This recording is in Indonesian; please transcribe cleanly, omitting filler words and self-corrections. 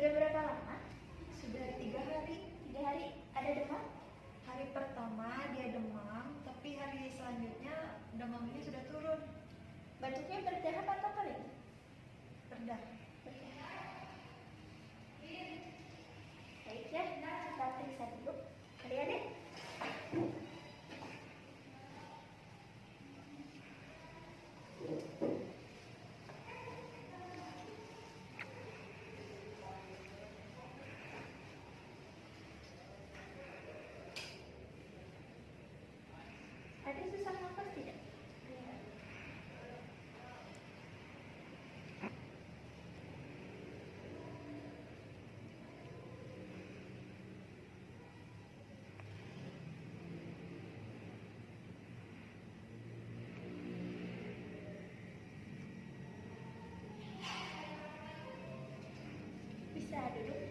Sudah berapa lama? Sudah 3 hari. 3 hari. Ada demam? Hari pertama dia demam, tapi hari selanjutnya demamnya sudah turun. Batuknya berdarah atau kering? Berdarah. Baik ya, kita periksa dulu. Adik-adik. Ada susah nafas tidak? Bisa duduk.